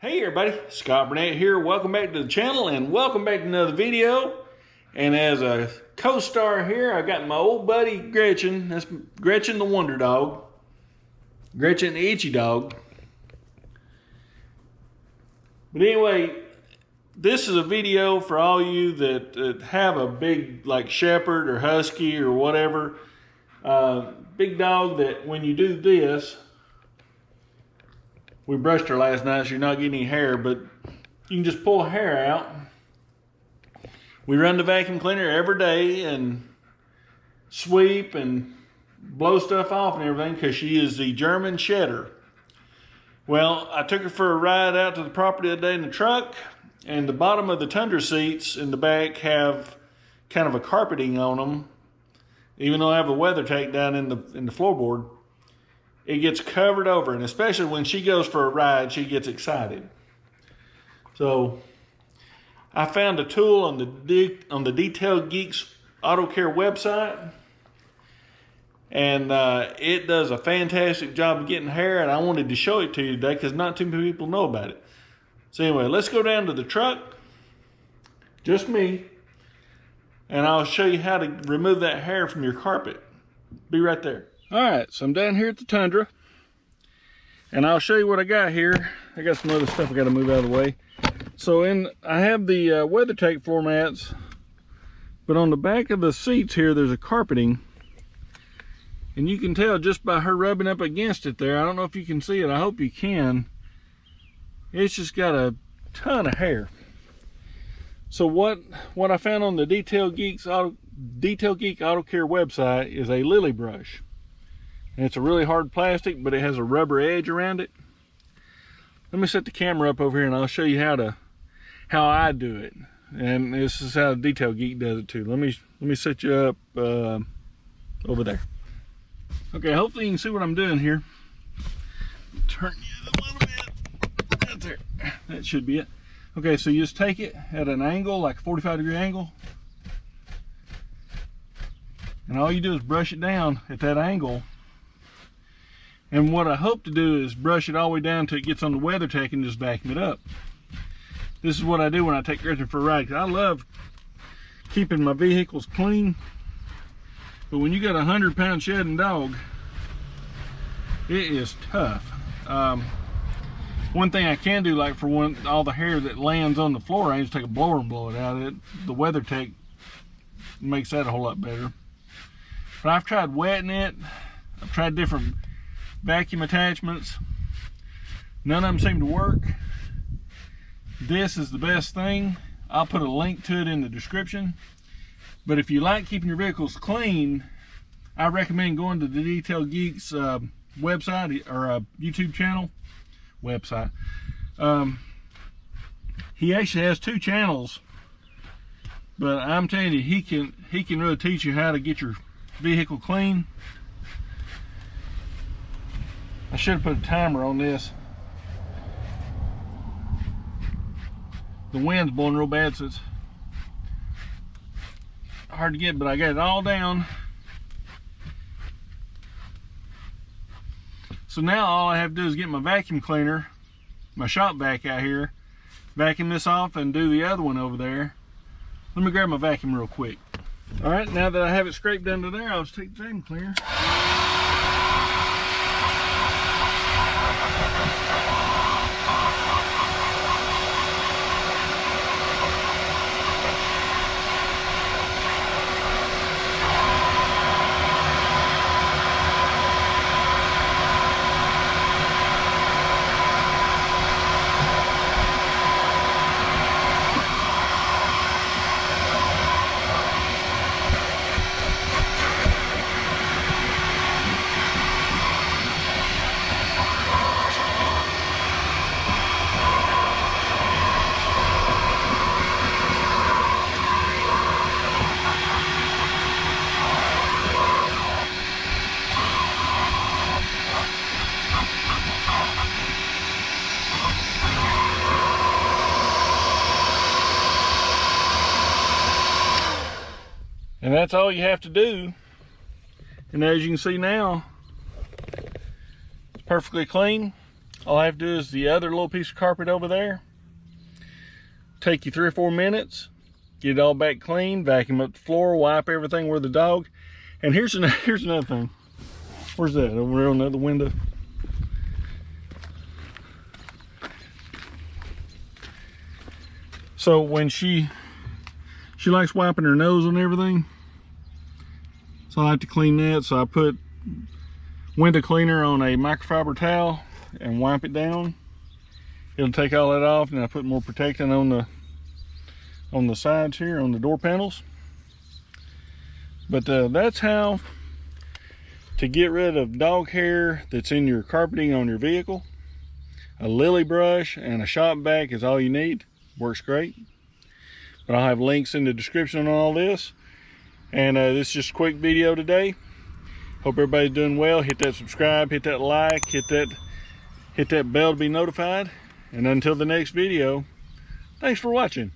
Hey everybody, Scott Burnette here. Welcome back to the channel and welcome back to another video. And as a co-star here, I got my old buddy Gretchen. That's Gretchen the Wonder Dog. Gretchen the Itchy Dog. But anyway, this is a video for all you that have a big like shepherd or husky or whatever. Big dog that when you do this, we brushed her last night, so you're not getting any hair, but you can just pull hair out. We run the vacuum cleaner every day and sweep and blow stuff off and everything because she is the German shedder. Well, I took her for a ride out to the property the other day in the truck, and the bottom of the Tundra seats in the back have kind of a carpeting on them. Even though I have a weather tape down in the floorboard, it gets covered over, and especially when she goes for a ride, she gets excited. So I found a tool on the Detail Geeks Auto Care website, and it does a fantastic job of getting hair, and I wanted to show it to you today because not too many people know about it. So anyway, let's go down to the truck, just me, and I'll show you how to remove that hair from your carpet. Be right there. All right, so I'm down here at the Tundra, and I'll show you what I got here. I got some other stuff I got to move out of the way. So I have the WeatherTech floor mats, but on the back of the seats here, there's a carpeting, and you can tell just by her rubbing up against it there. I don't know if you can see it. I hope you can. It's just got a ton of hair. So what I found on the Detail Geek Auto Care website is a Lilly Brush. And it's a really hard plastic, but it has a rubber edge around it. Let me set the camera up over here and I'll show you how I do it. And this is how Detail Geek does it too. Let me set you up over there. Okay, hopefully you can see what I'm doing here. Turn you a little bit. That's there. That should be it. Okay, so you just take it at an angle, like a 45-degree angle. And all you do is brush it down at that angle. And what I hope to do is brush it all the way down till it gets on the WeatherTech and just vacuum it up. This is what I do when I take Gretchen for a ride, because I love keeping my vehicles clean. But when you got a 100-pound shedding dog, it is tough. One thing I can do, like for all the hair that lands on the floor, I just take a blower and blow it out. The WeatherTech makes that a whole lot better. But I've tried wetting it. I've tried different vacuum attachments. None of them seem to work. This is the best thing. I'll put a link to it in the description. But if you like keeping your vehicles clean, I recommend going to the Detail Geeks website or YouTube channel website. He actually has 2 channels, but I'm telling you, he can really teach you how to get your vehicle clean. I should have put a timer on this. The wind's blowing real bad, so it's hard to get, but I got it all down. So now all I have to do is get my vacuum cleaner, my shop vac out here, vacuum this off and do the other one over there. Let me grab my vacuum real quick. All right, now that I have it scraped under there, I'll just take the vacuum cleaner. And that's all you have to do. And as you can see now, it's perfectly clean. All I have to do is the other little piece of carpet over there. Take you 3 or 4 minutes, get it all back clean, vacuum up the floor, wipe everything where the dog. And here's another thing. Where's that? Over there on the other window. So when she likes wiping her nose on everything, so I like to clean that. So I put window cleaner on a microfiber towel and wipe it down. It'll take all that off, and I put more protectant on the sides here, on the door panels. But that's how to get rid of dog hair that's in your carpeting on your vehicle. A Lilly brush and a shop vac is all you need. Works great. But I'll have links in the description on all this. And this is just a quick video today. Hope everybody's doing well. Hit that subscribe, hit that like, hit that bell to be notified. And until the next video, thanks for watching.